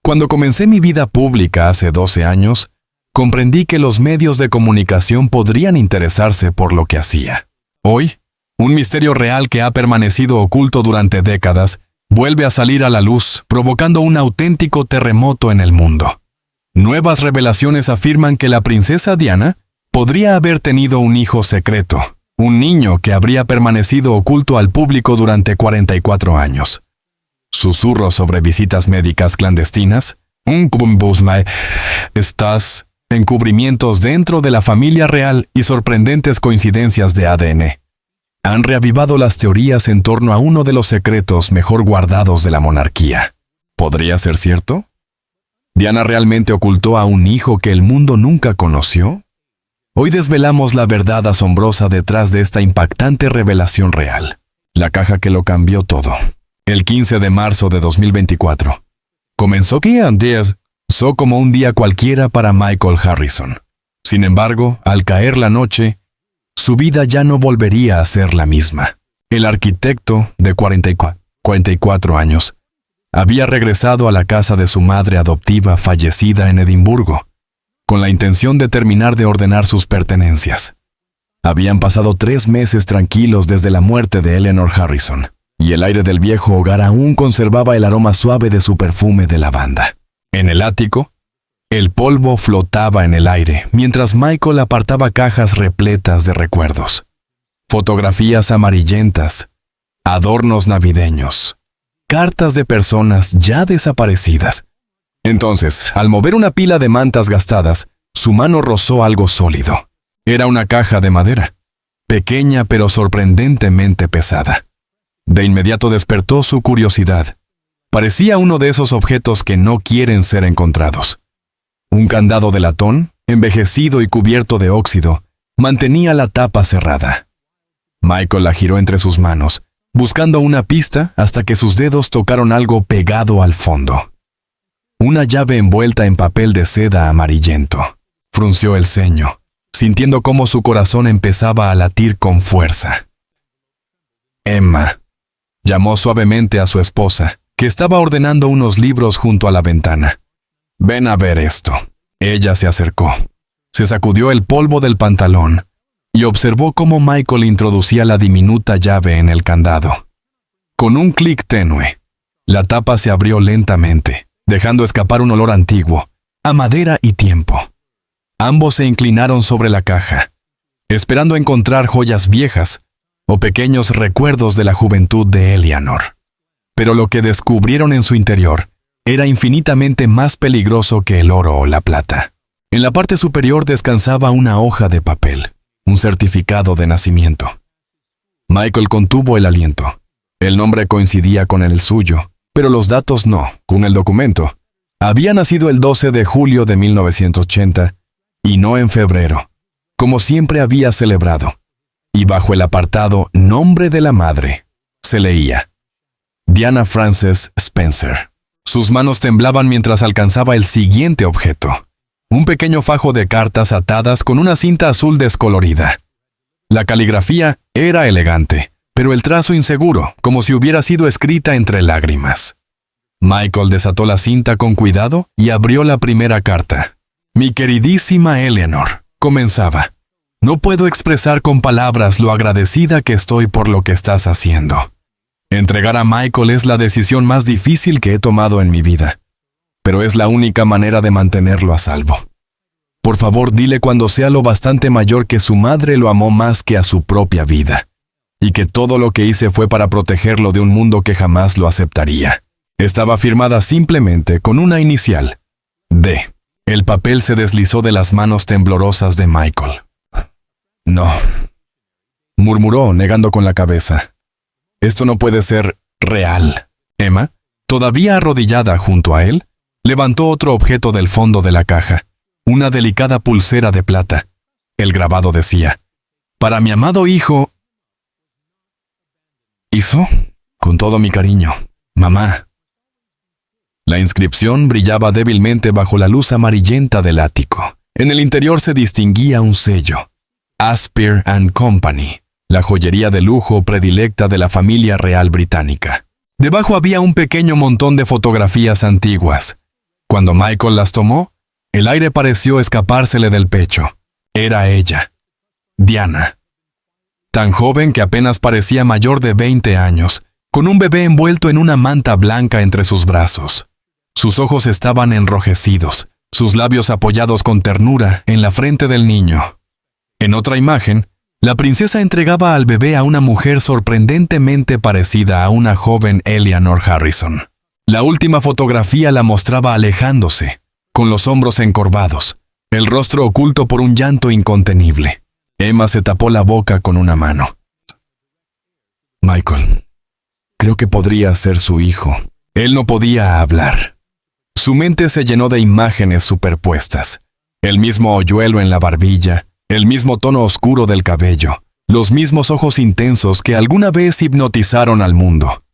Cuando comencé mi vida pública hace 12 años, comprendí que los medios de comunicación podrían interesarse por lo que hacía. Hoy, un misterio real que ha permanecido oculto durante décadas vuelve a salir a la luz, provocando un auténtico terremoto en el mundo. Nuevas revelaciones afirman que la princesa Diana podría haber tenido un hijo secreto, un niño que habría permanecido oculto al público durante 44 años. Susurros sobre visitas médicas clandestinas, encubrimientos dentro de la familia real y sorprendentes coincidencias de ADN han reavivado las teorías en torno a uno de los secretos mejor guardados de la monarquía. ¿Podría ser cierto? ¿Diana realmente ocultó a un hijo que el mundo nunca conoció? Hoy desvelamos la verdad asombrosa detrás de esta impactante revelación real, la caja que lo cambió todo. El 15 de marzo de 2024. Comenzó como un día cualquiera para Michael Harrison. Sin embargo, al caer la noche, su vida ya no volvería a ser la misma. El arquitecto, de 44 años, había regresado a la casa de su madre adoptiva fallecida en Edimburgo, con la intención de terminar de ordenar sus pertenencias. Habían pasado 3 meses tranquilos desde la muerte de Eleanor Harrison, y el aire del viejo hogar aún conservaba el aroma suave de su perfume de lavanda. En el ático, el polvo flotaba en el aire mientras Michael apartaba cajas repletas de recuerdos. Fotografías amarillentas, adornos navideños, cartas de personas ya desaparecidas. Entonces, al mover una pila de mantas gastadas, su mano rozó algo sólido. Era una caja de madera, pequeña pero sorprendentemente pesada. De inmediato despertó su curiosidad. Parecía uno de esos objetos que no quieren ser encontrados. Un candado de latón, envejecido y cubierto de óxido, mantenía la tapa cerrada. Michael la giró entre sus manos, buscando una pista hasta que sus dedos tocaron algo pegado al fondo. Una llave envuelta en papel de seda amarillento. Frunció el ceño, sintiendo cómo su corazón empezaba a latir con fuerza. Emma llamó suavemente a su esposa, que estaba ordenando unos libros junto a la ventana. «Ven a ver esto». Ella se acercó. Se sacudió el polvo del pantalón y observó cómo Michael introducía la diminuta llave en el candado. Con un clic tenue, la tapa se abrió lentamente, dejando escapar un olor antiguo, a madera y tiempo. Ambos se inclinaron sobre la caja, esperando encontrar joyas viejas o pequeños recuerdos de la juventud de Eleanor. Pero lo que descubrieron en su interior era infinitamente más peligroso que el oro o la plata. En la parte superior descansaba una hoja de papel, un certificado de nacimiento. Michael contuvo el aliento. El nombre coincidía con el suyo, pero los datos no, con el documento. Había nacido el 12 de julio de 1980 y no en febrero, como siempre había celebrado. Y bajo el apartado Nombre de la Madre, se leía Diana Frances Spencer. Sus manos temblaban mientras alcanzaba el siguiente objeto. Un pequeño fajo de cartas atadas con una cinta azul descolorida. La caligrafía era elegante, pero el trazo inseguro, como si hubiera sido escrita entre lágrimas. Michael desató la cinta con cuidado y abrió la primera carta. «Mi queridísima Eleanor», comenzaba. «No puedo expresar con palabras lo agradecida que estoy por lo que estás haciendo. Entregar a Michael es la decisión más difícil que he tomado en mi vida, pero es la única manera de mantenerlo a salvo. Por favor, dile cuando sea lo bastante mayor que su madre lo amó más que a su propia vida, y que todo lo que hice fue para protegerlo de un mundo que jamás lo aceptaría». Estaba firmada simplemente con una inicial, D. El papel se deslizó de las manos temblorosas de Michael. «No», murmuró, negando con la cabeza. «Esto no puede ser real». Emma, todavía arrodillada junto a él, levantó otro objeto del fondo de la caja, una delicada pulsera de plata. El grabado decía, «Para mi amado hijo». «Hizo, con todo mi cariño, mamá». La inscripción brillaba débilmente bajo la luz amarillenta del ático. En el interior se distinguía un sello, Asper & Company, la joyería de lujo predilecta de la familia real británica. Debajo había un pequeño montón de fotografías antiguas, Cuando Michael las tomó, el aire pareció escapársele del pecho. Era ella, Diana. Tan joven que apenas parecía mayor de 20 años, con un bebé envuelto en una manta blanca entre sus brazos. Sus ojos estaban enrojecidos, sus labios apoyados con ternura en la frente del niño. En otra imagen, la princesa entregaba al bebé a una mujer sorprendentemente parecida a una joven Eleanor Harrison. La última fotografía la mostraba alejándose, con los hombros encorvados, el rostro oculto por un llanto incontenible. Emma se tapó la boca con una mano. Michael, creo que podría ser su hijo. Él no podía hablar. Su mente se llenó de imágenes superpuestas. El mismo hoyuelo en la barbilla, el mismo tono oscuro del cabello, los mismos ojos intensos que alguna vez hipnotizaron al mundo.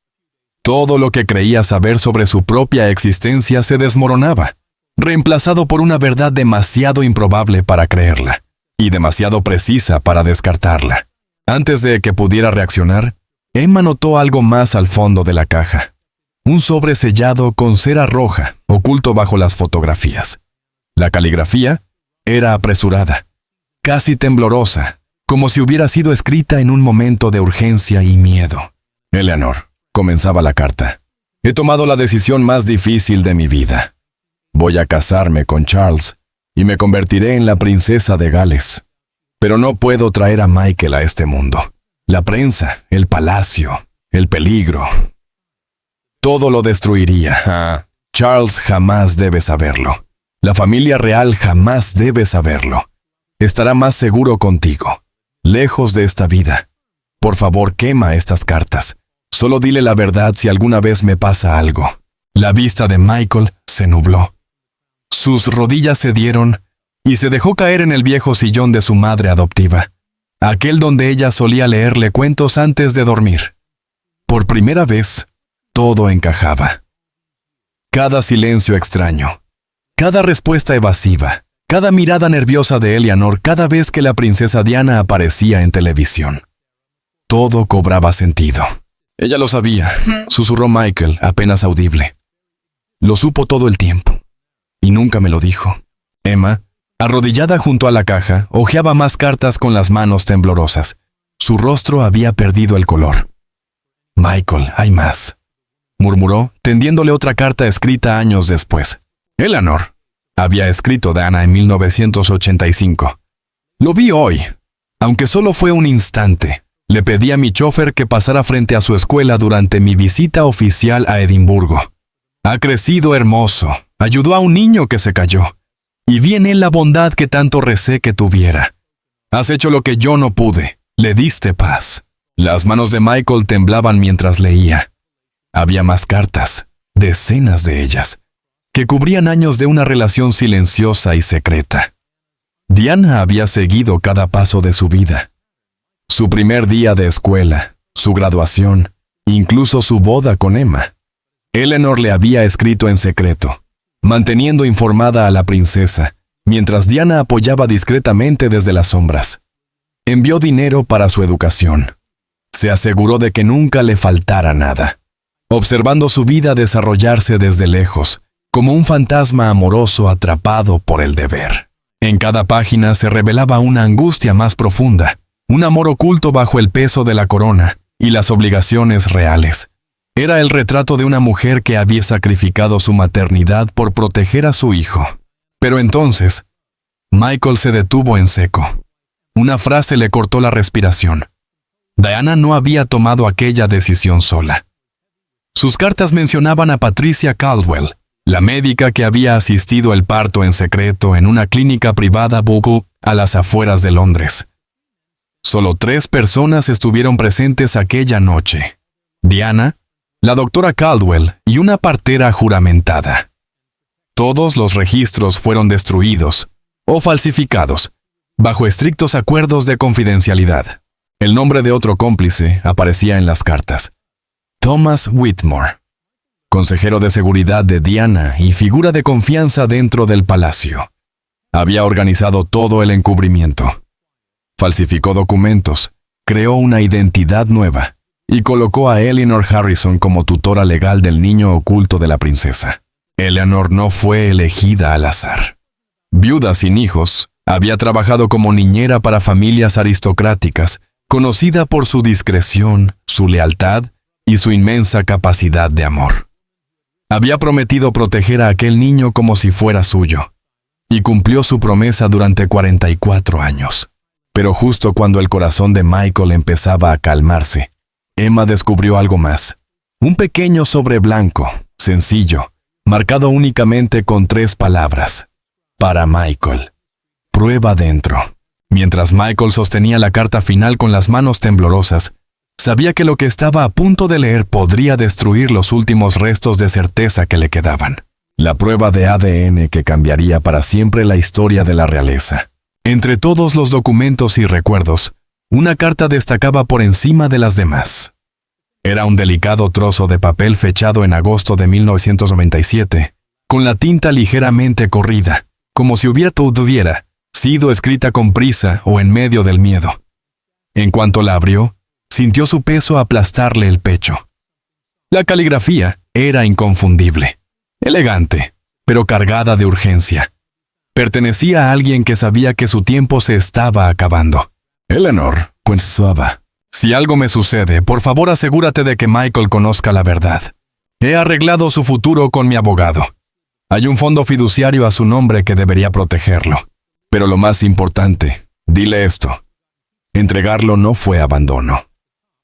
Todo lo que creía saber sobre su propia existencia se desmoronaba, reemplazado por una verdad demasiado improbable para creerla, y demasiado precisa para descartarla. Antes de que pudiera reaccionar, Emma notó algo más al fondo de la caja. Un sobre sellado con cera roja, oculto bajo las fotografías. La caligrafía era apresurada, casi temblorosa, como si hubiera sido escrita en un momento de urgencia y miedo. Eleanor, comenzaba la carta. He tomado la decisión más difícil de mi vida. Voy a casarme con Charles y me convertiré en la princesa de Gales. Pero no puedo traer a Michael a este mundo. La prensa, el palacio, el peligro. Todo lo destruiría. Charles jamás debe saberlo. La familia real jamás debe saberlo. Estará más seguro contigo, lejos de esta vida. Por favor, quema estas cartas. Solo dile la verdad si alguna vez me pasa algo. La vista de Michael se nubló. Sus rodillas cedieron y se dejó caer en el viejo sillón de su madre adoptiva, aquel donde ella solía leerle cuentos antes de dormir. Por primera vez, todo encajaba. Cada silencio extraño, cada respuesta evasiva, cada mirada nerviosa de Eleanor cada vez que la princesa Diana aparecía en televisión. Todo cobraba sentido. Ella lo sabía, susurró Michael, apenas audible. Lo supo todo el tiempo, y nunca me lo dijo. Emma, arrodillada junto a la caja, hojeaba más cartas con las manos temblorosas. Su rostro había perdido el color. Michael, hay más, murmuró, tendiéndole otra carta escrita años después. Eleanor, había escrito Diana en 1985. Lo vi hoy, aunque solo fue un instante. Le pedí a mi chofer que pasara frente a su escuela durante mi visita oficial a Edimburgo. Ha crecido hermoso, ayudó a un niño que se cayó, y vi en él la bondad que tanto recé que tuviera. Has hecho lo que yo no pude, le diste paz. Las manos de Michael temblaban mientras leía. Había más cartas, decenas de ellas, que cubrían años de una relación silenciosa y secreta. Diana había seguido cada paso de su vida. Su primer día de escuela, su graduación, incluso su boda con Emma. Eleanor le había escrito en secreto, manteniendo informada a la princesa, mientras Diana apoyaba discretamente desde las sombras. Envió dinero para su educación. Se aseguró de que nunca le faltara nada, observando su vida desarrollarse desde lejos, como un fantasma amoroso atrapado por el deber. En cada página se revelaba una angustia más profunda, un amor oculto bajo el peso de la corona y las obligaciones reales. Era el retrato de una mujer que había sacrificado su maternidad por proteger a su hijo. Pero entonces, Michael se detuvo en seco. Una frase le cortó la respiración. Diana no había tomado aquella decisión sola. Sus cartas mencionaban a Patricia Caldwell, la médica que había asistido al parto en secreto en una clínica privada a las afueras de Londres. Solo 3 personas estuvieron presentes aquella noche: Diana, la doctora Caldwell y una partera juramentada. Todos los registros fueron destruidos o falsificados, bajo estrictos acuerdos de confidencialidad. El nombre de otro cómplice aparecía en las cartas: Thomas Whitmore, consejero de seguridad de Diana y figura de confianza dentro del palacio. Había organizado todo el encubrimiento. Falsificó documentos, creó una identidad nueva y colocó a Eleanor Harrison como tutora legal del niño oculto de la princesa. Eleanor no fue elegida al azar. Viuda sin hijos, había trabajado como niñera para familias aristocráticas, conocida por su discreción, su lealtad y su inmensa capacidad de amor. Había prometido proteger a aquel niño como si fuera suyo, y cumplió su promesa durante 44 años. Pero justo cuando el corazón de Michael empezaba a calmarse, Emma descubrió algo más. Un pequeño sobre blanco, sencillo, marcado únicamente con 3 palabras. Para Michael. Prueba dentro. Mientras Michael sostenía la carta final con las manos temblorosas, sabía que lo que estaba a punto de leer podría destruir los últimos restos de certeza que le quedaban. La prueba de ADN que cambiaría para siempre la historia de la realeza. Entre todos los documentos y recuerdos, una carta destacaba por encima de las demás. Era un delicado trozo de papel fechado en agosto de 1997, con la tinta ligeramente corrida, como si hubiera sido escrita con prisa o en medio del miedo. En cuanto la abrió, sintió su peso aplastarle el pecho. La caligrafía era inconfundible, elegante, pero cargada de urgencia. Pertenecía a alguien que sabía que su tiempo se estaba acabando. Eleanor, pensaba, si algo me sucede, por favor asegúrate de que Michael conozca la verdad. He arreglado su futuro con mi abogado. Hay un fondo fiduciario a su nombre que debería protegerlo. Pero lo más importante, dile esto. Entregarlo no fue abandono.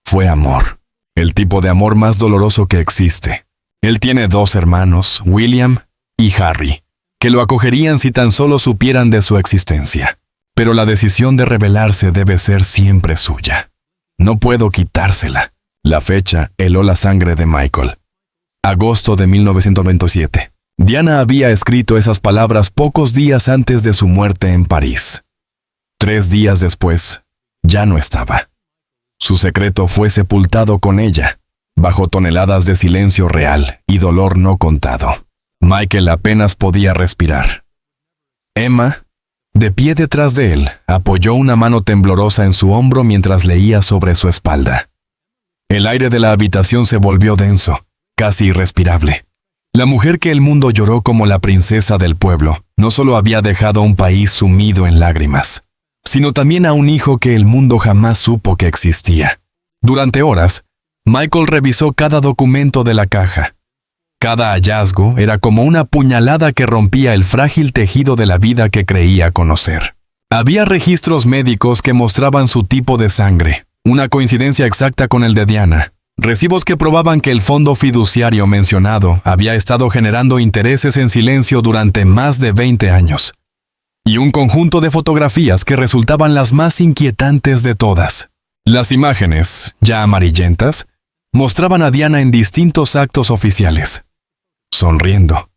Fue amor. El tipo de amor más doloroso que existe. Él tiene 2 hermanos, William y Harry, que lo acogerían si tan solo supieran de su existencia. Pero la decisión de rebelarse debe ser siempre suya. No puedo quitársela. La fecha heló la sangre de Michael. Agosto de 1927. Diana había escrito esas palabras pocos días antes de su muerte en París. 3 días después, ya no estaba. Su secreto fue sepultado con ella, bajo toneladas de silencio real y dolor no contado. Michael apenas podía respirar. Emma, de pie detrás de él, apoyó una mano temblorosa en su hombro mientras leía sobre su espalda. El aire de la habitación se volvió denso, casi irrespirable. La mujer que el mundo lloró como la princesa del pueblo, no solo había dejado a un país sumido en lágrimas, sino también a un hijo que el mundo jamás supo que existía. Durante horas, Michael revisó cada documento de la caja. Cada hallazgo era como una puñalada que rompía el frágil tejido de la vida que creía conocer. Había registros médicos que mostraban su tipo de sangre, una coincidencia exacta con el de Diana. Recibos que probaban que el fondo fiduciario mencionado había estado generando intereses en silencio durante más de 20 años. Y un conjunto de fotografías que resultaban las más inquietantes de todas. Las imágenes, ya amarillentas, mostraban a Diana en distintos actos oficiales, sonriendo,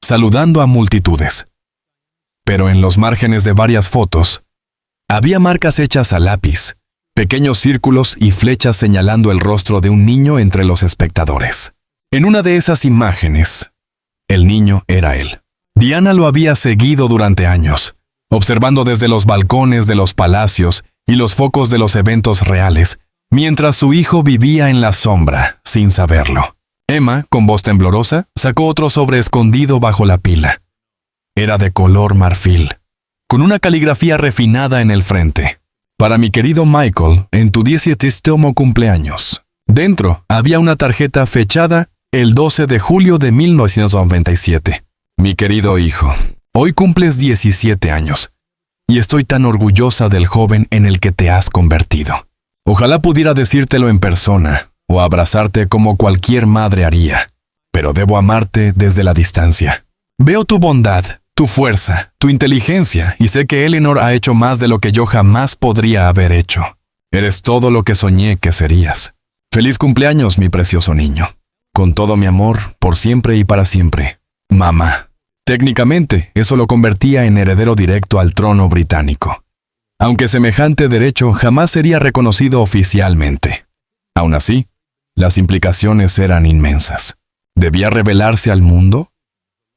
saludando a multitudes. Pero en los márgenes de varias fotos, había marcas hechas a lápiz, pequeños círculos y flechas señalando el rostro de un niño entre los espectadores. En una de esas imágenes, el niño era él. Diana lo había seguido durante años, observando desde los balcones de los palacios y los focos de los eventos reales, mientras su hijo vivía en la sombra, sin saberlo. Emma, con voz temblorosa, sacó otro sobre escondido bajo la pila. Era de color marfil, con una caligrafía refinada en el frente. Para mi querido Michael, en tu 17º cumpleaños. Dentro había una tarjeta fechada el 12 de julio de 1997. Mi querido hijo, hoy cumples 17 años, y estoy tan orgullosa del joven en el que te has convertido. Ojalá pudiera decírtelo en persona, o abrazarte como cualquier madre haría, pero debo amarte desde la distancia. Veo tu bondad, tu fuerza, tu inteligencia, y sé que Eleanor ha hecho más de lo que yo jamás podría haber hecho. Eres todo lo que soñé que serías. Feliz cumpleaños, mi precioso niño. Con todo mi amor, por siempre y para siempre. Mamá. Técnicamente, eso lo convertía en heredero directo al trono británico. Aunque semejante derecho jamás sería reconocido oficialmente. Aún así, las implicaciones eran inmensas. ¿Debía revelarse al mundo?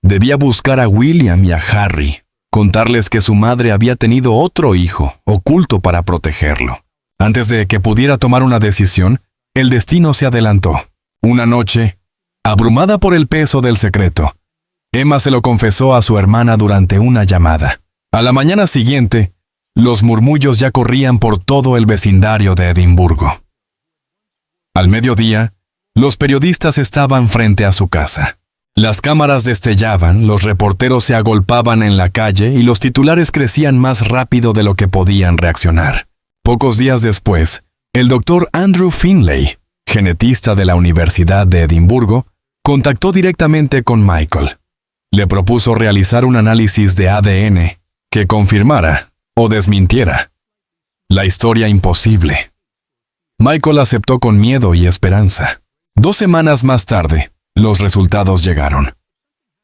Debía buscar a William y a Harry, contarles que su madre había tenido otro hijo, oculto para protegerlo. Antes de que pudiera tomar una decisión, el destino se adelantó. Una noche, abrumada por el peso del secreto, Emma se lo confesó a su hermana durante una llamada. A la mañana siguiente, los murmullos ya corrían por todo el vecindario de Edimburgo. Al mediodía, los periodistas estaban frente a su casa. Las cámaras destellaban, los reporteros se agolpaban en la calle y los titulares crecían más rápido de lo que podían reaccionar. Pocos días después, el doctor Andrew Finlay, genetista de la Universidad de Edimburgo, contactó directamente con Michael. Le propuso realizar un análisis de ADN que confirmara o desmintiera la historia imposible. Michael aceptó con miedo y esperanza. 2 semanas más tarde, los resultados llegaron.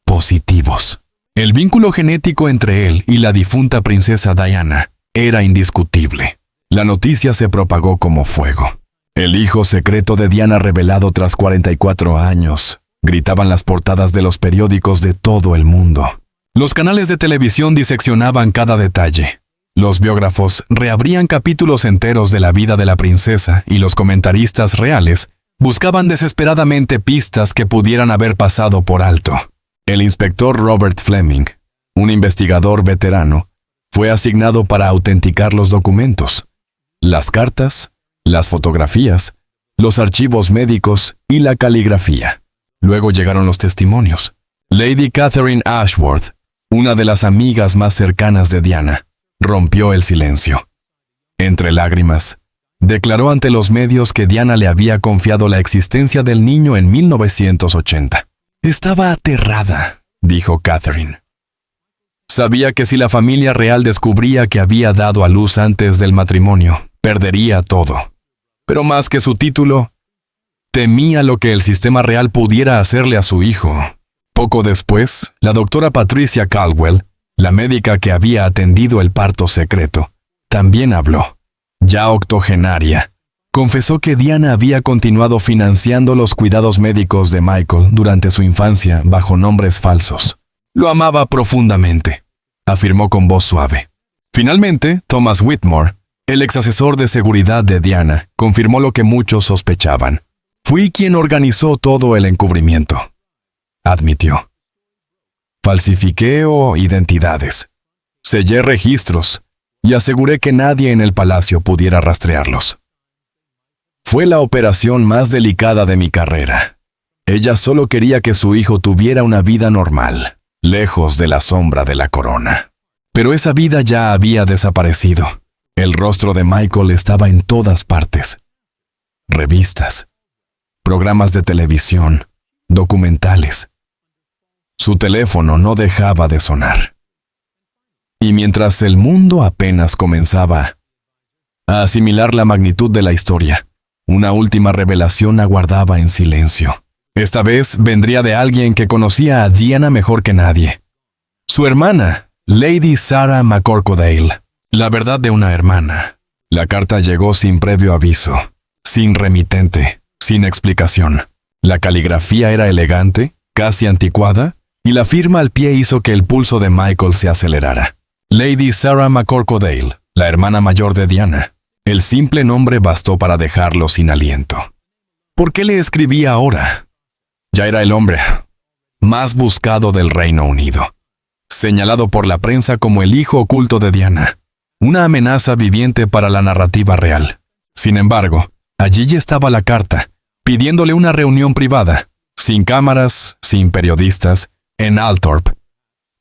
Positivos. El vínculo genético entre él y la difunta princesa Diana era indiscutible. La noticia se propagó como fuego. El hijo secreto de Diana revelado tras 44 años, gritaban las portadas de los periódicos de todo el mundo. Los canales de televisión diseccionaban cada detalle. Los biógrafos reabrían capítulos enteros de la vida de la princesa y los comentaristas reales buscaban desesperadamente pistas que pudieran haber pasado por alto. El inspector Robert Fleming, un investigador veterano, fue asignado para autenticar los documentos, las cartas, las fotografías, los archivos médicos y la caligrafía. Luego llegaron los testimonios. Lady Catherine Ashworth, una de las amigas más cercanas de Diana, rompió el silencio. Entre lágrimas, declaró ante los medios que Diana le había confiado la existencia del niño en 1980. Estaba aterrada, dijo Catherine. Sabía que si la familia real descubría que había dado a luz antes del matrimonio, perdería todo. Pero más que su título, temía lo que el sistema real pudiera hacerle a su hijo. Poco después, la doctora Patricia Caldwell, la médica que había atendido el parto secreto, también habló. Ya octogenaria, confesó que Diana había continuado financiando los cuidados médicos de Michael durante su infancia bajo nombres falsos. Lo amaba profundamente, afirmó con voz suave. Finalmente, Thomas Whitmore, el exasesor de seguridad de Diana, confirmó lo que muchos sospechaban. Fui quien organizó todo el encubrimiento, admitió. Falsifiqué identidades, sellé registros y aseguré que nadie en el palacio pudiera rastrearlos. Fue la operación más delicada de mi carrera. Ella solo quería que su hijo tuviera una vida normal, lejos de la sombra de la corona. Pero esa vida ya había desaparecido. El rostro de Michael estaba en todas partes. Revistas, programas de televisión, documentales. Su teléfono no dejaba de sonar. Y mientras el mundo apenas comenzaba a asimilar la magnitud de la historia, una última revelación aguardaba en silencio. Esta vez vendría de alguien que conocía a Diana mejor que nadie. Su hermana, Lady Sarah McCorquodale. La verdad de una hermana. La carta llegó sin previo aviso, sin remitente, sin explicación. La caligrafía era elegante, casi anticuada, y la firma al pie hizo que el pulso de Michael se acelerara. Lady Sarah McCorquodale, la hermana mayor de Diana. El simple nombre bastó para dejarlo sin aliento. ¿Por qué le escribía ahora? Ya era el hombre más buscado del Reino Unido, señalado por la prensa como el hijo oculto de Diana, una amenaza viviente para la narrativa real. Sin embargo, allí ya estaba la carta, pidiéndole una reunión privada, sin cámaras, sin periodistas, en Althorp,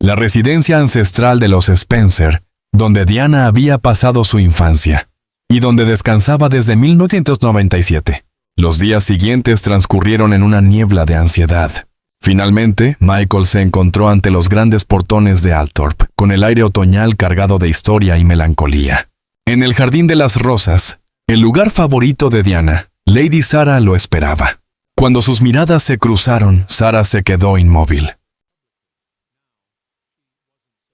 la residencia ancestral de los Spencer, donde Diana había pasado su infancia, y donde descansaba desde 1997. Los días siguientes transcurrieron en una niebla de ansiedad. Finalmente, Michael se encontró ante los grandes portones de Althorp, con el aire otoñal cargado de historia y melancolía. En el Jardín de las Rosas, el lugar favorito de Diana, Lady Sarah lo esperaba. Cuando sus miradas se cruzaron, Sarah se quedó inmóvil.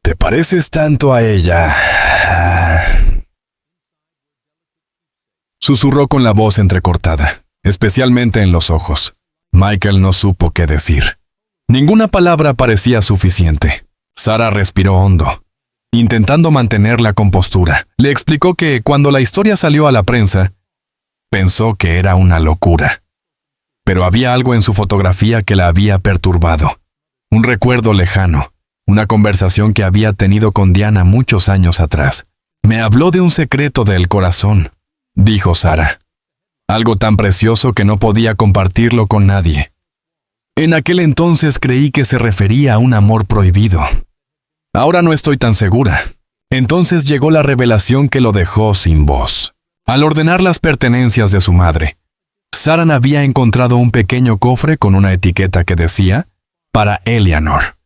«Te pareces tanto a ella», susurró con la voz entrecortada, especialmente en los ojos. Michael no supo qué decir. Ninguna palabra parecía suficiente. Sarah respiró hondo. Intentando mantener la compostura, le explicó que cuando la historia salió a la prensa, pensó que era una locura. Pero había algo en su fotografía que la había perturbado. un recuerdo lejano, una conversación que había tenido con Diana muchos años atrás. Me habló de un secreto del corazón, dijo Sarah. Algo tan precioso que no podía compartirlo con nadie. En aquel entonces creí que se refería a un amor prohibido. Ahora no estoy tan segura. Entonces llegó la revelación que lo dejó sin voz. Al ordenar las pertenencias de su madre, Sarah había encontrado un pequeño cofre con una etiqueta que decía, para Eleanor.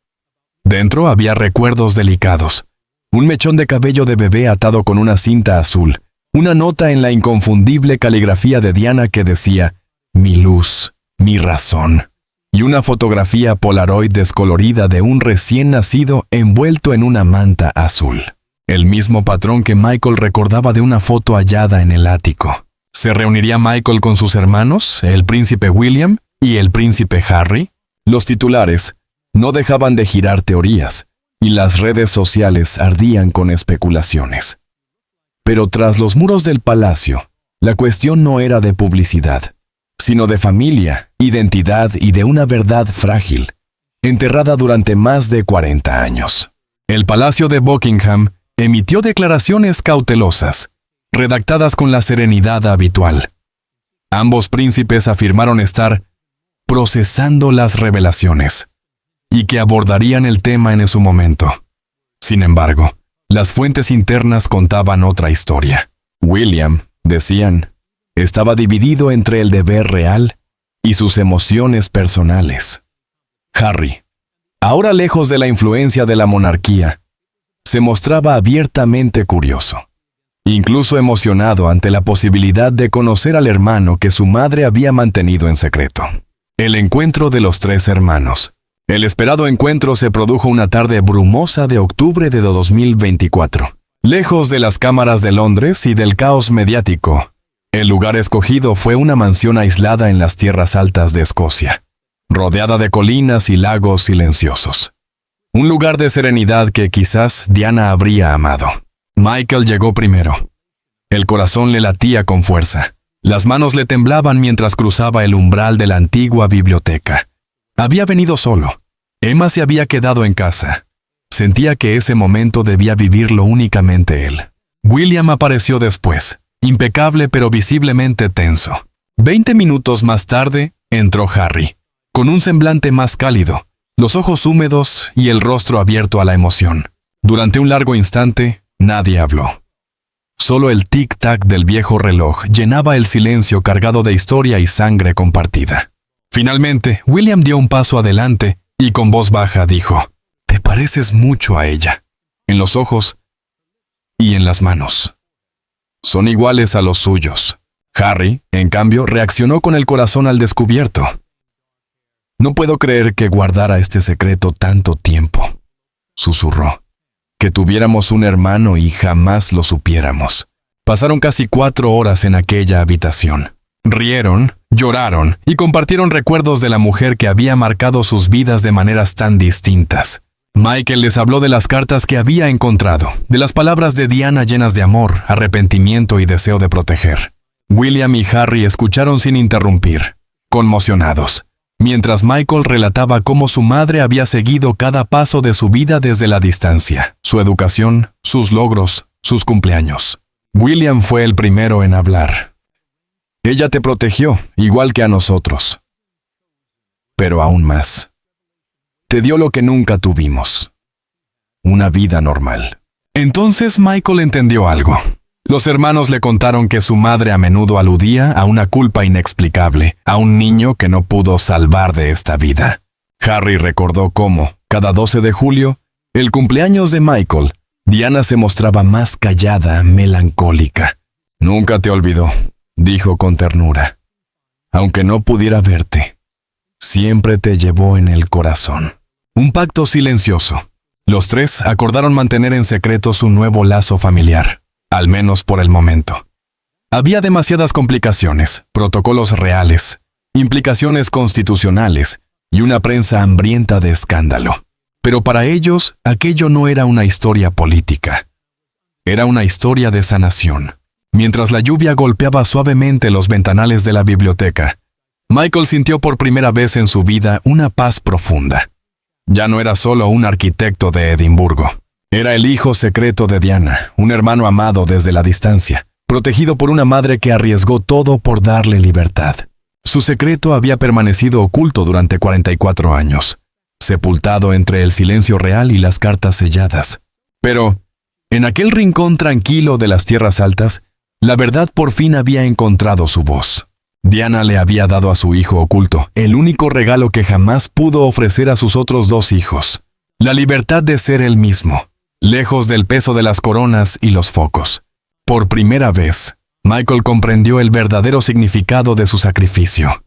Dentro había recuerdos delicados, un mechón de cabello de bebé atado con una cinta azul, una nota en la inconfundible caligrafía de Diana que decía, mi luz, mi razón, y una fotografía Polaroid descolorida de un recién nacido envuelto en una manta azul. El mismo patrón que Michael recordaba de una foto hallada en el ático. ¿Se reuniría Michael con sus hermanos, el príncipe William y el príncipe Harry? Los titulares no dejaban de girar teorías, y las redes sociales ardían con especulaciones. Pero tras los muros del palacio, la cuestión no era de publicidad, sino de familia, identidad y de una verdad frágil, enterrada durante más de 40 años. El Palacio de Buckingham emitió declaraciones cautelosas, redactadas con la serenidad habitual. Ambos príncipes afirmaron estar procesando las revelaciones y que abordarían el tema en su momento. Sin embargo, las fuentes internas contaban otra historia. William, decían, estaba dividido entre el deber real y sus emociones personales. Harry, ahora lejos de la influencia de la monarquía, se mostraba abiertamente curioso, incluso emocionado ante la posibilidad de conocer al hermano que su madre había mantenido en secreto. El encuentro de los tres hermanos. El esperado encuentro se produjo una tarde brumosa de octubre de 2024. Lejos de las cámaras de Londres y del caos mediático, el lugar escogido fue una mansión aislada en las tierras altas de Escocia, rodeada de colinas y lagos silenciosos. Un lugar de serenidad que quizás Diana habría amado. Michael llegó primero. El corazón le latía con fuerza. Las manos le temblaban mientras cruzaba el umbral de la antigua biblioteca. Había venido solo. Emma se había quedado en casa. Sentía que ese momento debía vivirlo únicamente él. William apareció después, impecable pero visiblemente tenso. 20 minutos más tarde, entró Harry, con un semblante más cálido, los ojos húmedos y el rostro abierto a la emoción. Durante un largo instante, nadie habló. Solo el tic-tac del viejo reloj llenaba el silencio cargado de historia y sangre compartida. Finalmente, William dio un paso adelante y con voz baja dijo, «Te pareces mucho a ella, en los ojos y en las manos. Son iguales a los suyos». Harry, en cambio, reaccionó con el corazón al descubierto. «No puedo creer que guardara este secreto tanto tiempo», susurró. «Que tuviéramos un hermano y jamás lo supiéramos». Pasaron casi 4 horas en aquella habitación. Rieron, lloraron y compartieron recuerdos de la mujer que había marcado sus vidas de maneras tan distintas. Michael les habló de las cartas que había encontrado, de las palabras de Diana llenas de amor, arrepentimiento y deseo de proteger. William y Harry escucharon sin interrumpir, conmocionados, mientras Michael relataba cómo su madre había seguido cada paso de su vida desde la distancia, su educación, sus logros, sus cumpleaños. William fue el primero en hablar. «Ella te protegió, igual que a nosotros. Pero aún más. Te dio lo que nunca tuvimos. Una vida normal». Entonces Michael entendió algo. Los hermanos le contaron que su madre a menudo aludía a una culpa inexplicable, a un niño que no pudo salvar de esta vida. Harry recordó cómo, cada 12 de julio, el cumpleaños de Michael, Diana se mostraba más callada, melancólica. «Nunca te olvidó», dijo con ternura. «Aunque no pudiera verte, siempre te llevó en el corazón». Un pacto silencioso. Los tres acordaron mantener en secreto su nuevo lazo familiar, al menos por el momento. Había demasiadas complicaciones, protocolos reales, implicaciones constitucionales y una prensa hambrienta de escándalo. Pero para ellos, aquello no era una historia política. Era una historia de sanación. Mientras la lluvia golpeaba suavemente los ventanales de la biblioteca, Michael sintió por primera vez en su vida una paz profunda. Ya no era solo un arquitecto de Edimburgo. Era el hijo secreto de Diana, un hermano amado desde la distancia, protegido por una madre que arriesgó todo por darle libertad. Su secreto había permanecido oculto durante 44 años, sepultado entre el silencio real y las cartas selladas. Pero, en aquel rincón tranquilo de las tierras altas, la verdad por fin había encontrado su voz. Diana le había dado a su hijo oculto el único regalo que jamás pudo ofrecer a sus otros 2 hijos: la libertad de ser él mismo, lejos del peso de las coronas y los focos. Por primera vez, Michael comprendió el verdadero significado de su sacrificio.